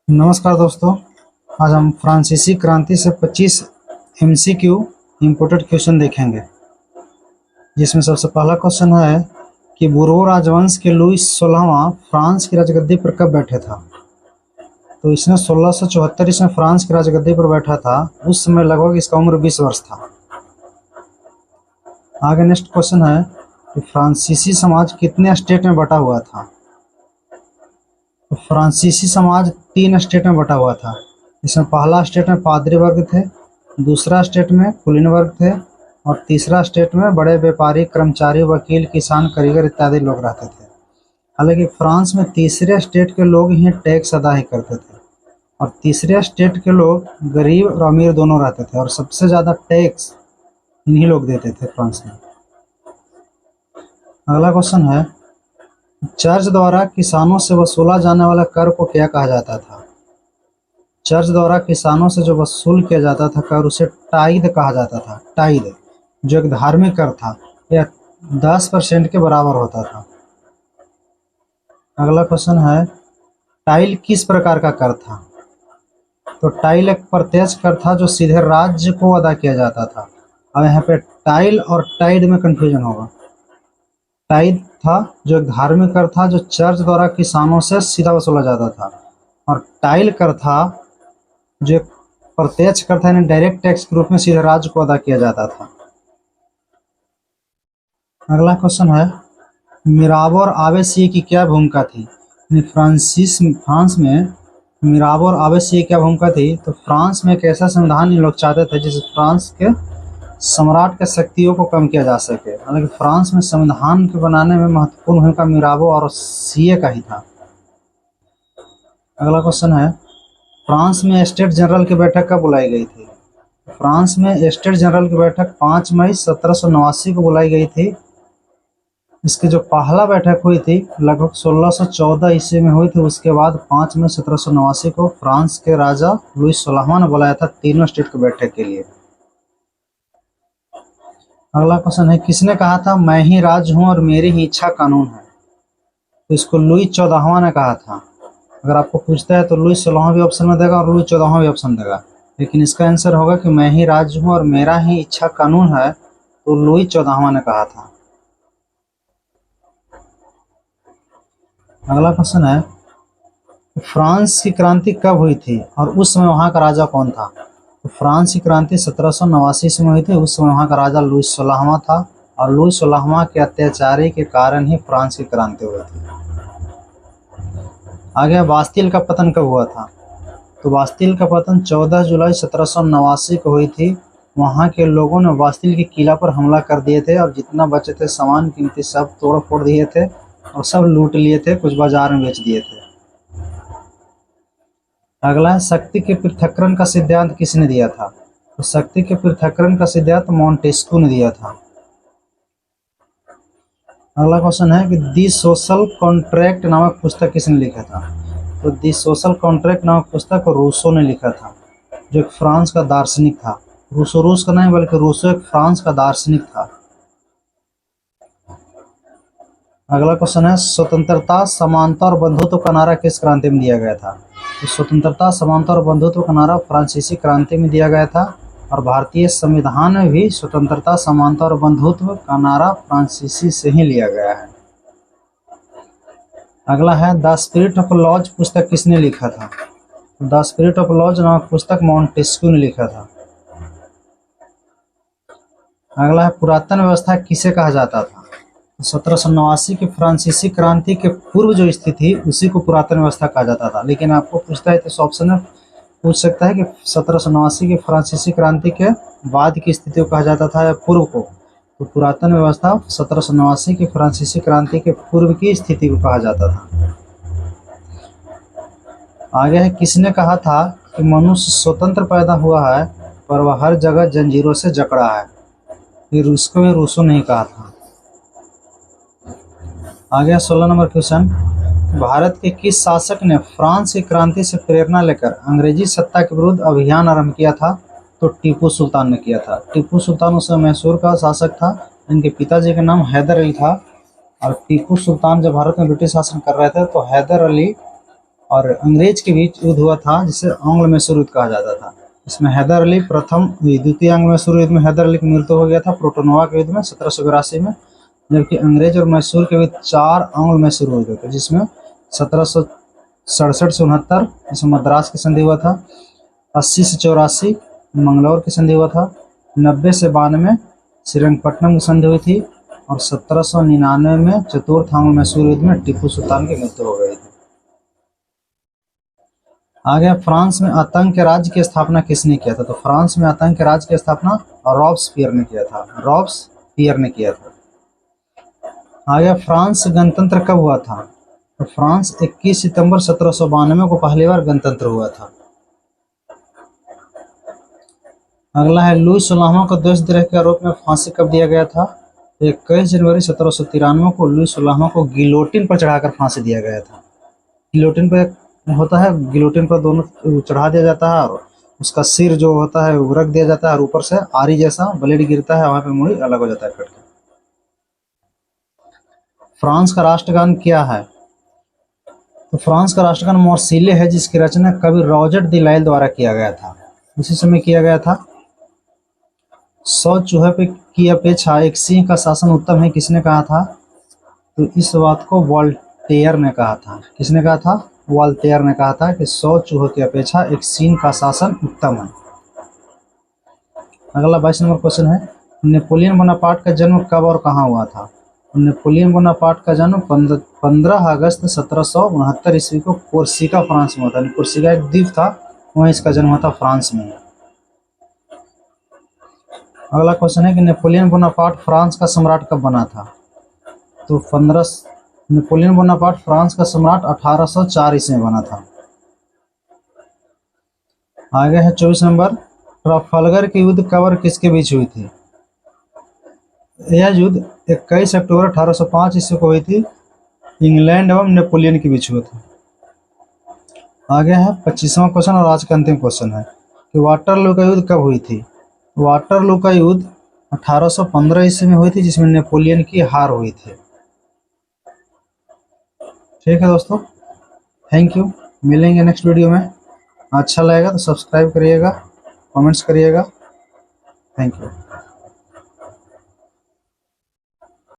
नमस्कार दोस्तों। आज हम फ्रांसीसी क्रांति से 25 एमसीक्यू इम्पोर्टेड क्वेश्चन देखेंगे, जिसमें सबसे पहला क्वेश्चन है कि बुर्बो राजवंश के लुई 16वां फ्रांस की राजगद्दी पर कब बैठे था। तो इसने 1674 ईस्वी में फ्रांस की राजगद्दी पर बैठा था। उस समय लगभग इसका उम्र 20 वर्ष था। आगे नेक्स्ट क्वेश्चन है कि फ्रांसीसी समाज कितने स्टेट में बटा हुआ था। तो फ्रांसीसी समाज 3 स्टेट में बटा हुआ था। इसमें पहला स्टेट में पादरी वर्ग थे, दूसरा स्टेट में कुलीन वर्ग थे और तीसरा स्टेट में बड़े व्यापारी, कर्मचारी, वकील, किसान, कारीगर इत्यादि लोग रहते थे। हालांकि फ्रांस में तीसरे स्टेट के लोग ही टैक्स अदा ही करते थे और तीसरे स्टेट के लोग गरीब और अमीर दोनों रहते थे और सबसे ज़्यादा टैक्स इन्हीं लोग देते थे फ्रांस में। अगला क्वेश्चन है, चर्च द्वारा किसानों से वसूला जाने वाला कर को क्या कहा जाता था। चर्च द्वारा किसानों से जो वसूल किया जाता था कर, उसे टाइद कहा जाता था। टाइद जो एक धार्मिक कर था, यह 10% के बराबर होता था। अगला क्वेश्चन है, टाइल किस प्रकार का कर था। तो टाइल एक प्रत्यक्ष कर था जो सीधे राज्य को अदा किया जाता था। अब यहाँ पे टाइल और टाइड में कंफ्यूजन होगा। टाइड था जो एक धार्मिक कर था जो चर्च द्वारा किसानों से सीधा वसूला जाता था, और टाइल कर था जो एक प्रत्यक्ष कर था, यानी डायरेक्ट टैक्स के रूप में सीधे राज्य को अदा किया जाता था। अगला क्वेश्चन है, मिराबो और आवेसिये की क्या भूमिका थी। फ्रांस में मिराबो और आवेसिये की क्या भूमिका थी। तो फ्रांस में एक ऐसा संविधान ये लोग चाहते थे जिससे फ्रांस के सम्राट के शक्तियों को कम किया जा सके। हालांकि फ्रांस में संविधान के बनाने में महत्वपूर्ण भूमिका मिराबो और सीए का ही था। अगला क्वेश्चन है, फ्रांस में स्टेट जनरल की बैठक कब बुलाई गई थी। फ्रांस में स्टेट जनरल की बैठक 5 मई 1789 को बुलाई गई थी। इसकी जो पहला बैठक हुई थी लगभग 1614 ईस्वी में हुई थी। उसके बाद 5 मई 1789 को फ्रांस के राजा लुई 16वां ने बुलाया था तीनों स्टेट की बैठक के लिए। अगला क्वेश्चन है, किसने कहा था मैं ही राज हूं और मेरी ही इच्छा कानून है। तो इसको लुई 14वां ने कहा था। अगर आपको पूछता है तो लुई 16वां भी ऑप्शन में देगा और लुई 14वां भी ऑप्शन देगा, लेकिन इसका आंसर होगा कि मैं ही राज हूं और मेरा ही इच्छा कानून है, तो लुई 14वां ने कहा था। अगला क्वेश्चन है, फ्रांस की क्रांति कब हुई थी और उस समय वहां का राजा कौन था। तो फ्रांस की क्रांति 1789 में हुई थी। उस समय वहां का राजा लुई 16वां था और लुई 16वां के अत्याचारी के कारण ही फ्रांस की क्रांति हुई थी। आगे बास्तिल का पतन कब हुआ था। तो बास्तिल का पतन 14 जुलाई 1789 को हुई थी। वहां के लोगों ने बास्तिल के किला पर हमला कर दिए थे और जितना बचे थे सामान कीमती सब तोड़ फोड़ दिए थे और सब लूट लिए थे, कुछ बाजार में बेच दिए थे। अगला है, शक्ति के पृथक्करण का सिद्धांत किसने दिया था। तो शक्ति के पृथक्करण का सिद्धांत मॉन्टेस्क्यू ने दिया था। अगला क्वेश्चन है कि दी सोशल कॉन्ट्रैक्ट नामक पुस्तक किसने लिखा था। तो दी सोशल कॉन्ट्रैक्ट नामक पुस्तक रूसो ने लिखा था, जो एक फ्रांस का दार्शनिक था। रूसो रूस का नहीं बल्कि रूसो एक फ्रांस का दार्शनिक था। अगला क्वेश्चन है, स्वतंत्रता, समानता और बंधुत्व का नारा किस क्रांति में दिया गया था। तो स्वतंत्रता, समानता और बंधुत्व का नारा फ्रांसीसी क्रांति में दिया गया था और भारतीय संविधान में भी स्वतंत्रता, समानता और बंधुत्व का नारा फ्रांसीसी से ही लिया गया है। अगला है, द स्पिरिट ऑफ लॉज पुस्तक किसने लिखा था। द स्पिरिट ऑफ लॉज नामक पुस्तक मॉन्टेस्क्यू ने लिखा था। अगला है, पुरातन व्यवस्था किसे कहा जाता था। 1789 की फ्रांसीसी क्रांति के पूर्व जो स्थिति थी उसी को पुरातन व्यवस्था कहा जाता था। लेकिन आपको पूछता है तो इस ऑप्शन में पूछ सकता है कि 1789 की फ्रांसीसी क्रांति के बाद की स्थिति को कहा जाता था या पूर्व को। तो पुरातन व्यवस्था 1789 की फ्रांसीसी क्रांति के पूर्व की स्थिति को कहा जाता था। आगे है, किसने कहा था कि मनुष्य स्वतंत्र पैदा हुआ है पर वह हर जगह जंजीरों से जकड़ा है। ये रूसो ने कहा था। आगे 16 नंबर क्वेश्चन, भारत के किस शासक ने फ्रांस की क्रांति से प्रेरणा लेकर अंग्रेजी सत्ता के विरुद्ध अभियान आरंभ किया था। तो टीपू सुल्तान ने किया था। टीपू सुल्तान उस समय मैसूर का शासक था। इनके पिताजी का नाम हैदर अली था और टीपू सुल्तान जब भारत में ब्रिटिश शासन कर रहे थे तो हैदर अली और अंग्रेज के बीच युद्ध हुआ था जिसे आंग्ल मैसूर युद्ध कहा जाता था। इसमें हैदर अली द्वितीय आंग्ल मैसूर युद्ध में हैदर अली की मृत्यु हो गया था प्रोटोनोवा के युद्ध में 1782 में, जबकि अंग्रेज और मैसूर के बीच 4 आंग्ल मैसूर युद्ध हुए थे, जिसमें 1767 से 69 जिसमें मद्रास की संधि हुआ था, 80 से 84 मंगलौर की संधि हुआ था, 90 से 92 श्रीरंगपट्टनम की संधि हुई थी, और 1799 में चतुर्थ आंग्ल मैसूर युद्ध में टीपू सुल्तान की मृत्यु हो गई थी। आगे फ्रांस में आतंक राज्य की स्थापना किसने किया था? तो फ्रांस में आतंक राज्य की स्थापना रॉब्सपियर ने किया था। रॉब्सपियर ने किया था। आगे फ्रांस गणतंत्र कब हुआ था? तो फ्रांस 21 सितंबर 1792 को पहली बार गणतंत्र हुआ था। अगला है लुई 16वां को देशद्रोह के आरोप में फांसी कब दिया गया था? 21 जनवरी 1793 को लुई 16वां को गिलोटिन पर चढ़ाकर फांसी दिया गया था। गिलोटिन पर होता है, गिलोटिन पर दोनों चढ़ा दिया जाता है और उसका सिर जो होता है वो रख दिया जाता है और ऊपर से आरी जैसा ब्लेड गिरता है, वहां पे मुड़ी अलग हो जाता है कट के। फ्रांस का राष्ट्रगान क्या है? तो फ्रांस का राष्ट्रगान मार्सिले है, जिसकी रचना कवि रॉजर द लाइल द्वारा किया गया था। उसी समय किया गया था। 100 चूहे पे की अपेक्षा एक सिंह का शासन उत्तम है, किसने कहा था? तो इस बात को वॉल्टेयर ने कहा था। किसने कहा था? वॉल्टेयर ने कहा था कि 100 चूहों की अपेक्षा एक सिंह का शासन उत्तम है। अगला 22 नंबर क्वेश्चन है, नेपोलियन बोनापार्ट का जन्म कब और कहाँ हुआ था? नेपोलियन बोनापार्ट का जन्म 15 अगस्त 1769 ईस्वी को कोर्सिका फ्रांस में हुआ था। कोर्सिका एक द्वीप था, वहीं इसका जन्म हुआ था, फ्रांस में। अगला क्वेश्चन है कि नेपोलियन बोनापार्ट फ्रांस का सम्राट कब बना था? तो नेपोलियन बोनापार्ट फ्रांस का सम्राट 1804 ईस्वी में बना था। आगे है 24 नंबर, ट्राफालगर की युद्ध कब और किसके बीच हुई थी? यह युद्ध 21 अक्टूबर 1805 ईस्वी को हुई थी, इंग्लैंड एवं नेपोलियन के बीच हुआ था। आगे है 25वां क्वेश्चन और आज का अंतिम क्वेश्चन है कि वाटरलू का युद्ध कब हुई थी? वाटरलू का युद्ध 1815 ईस्वी में हुई थी, जिसमें नेपोलियन की हार हुई थी। ठीक है दोस्तों, थैंक यू। मिलेंगे नेक्स्ट वीडियो में। अच्छा लगेगा तो सब्सक्राइब करिएगा, कमेंट्स करिएगा। Thank you.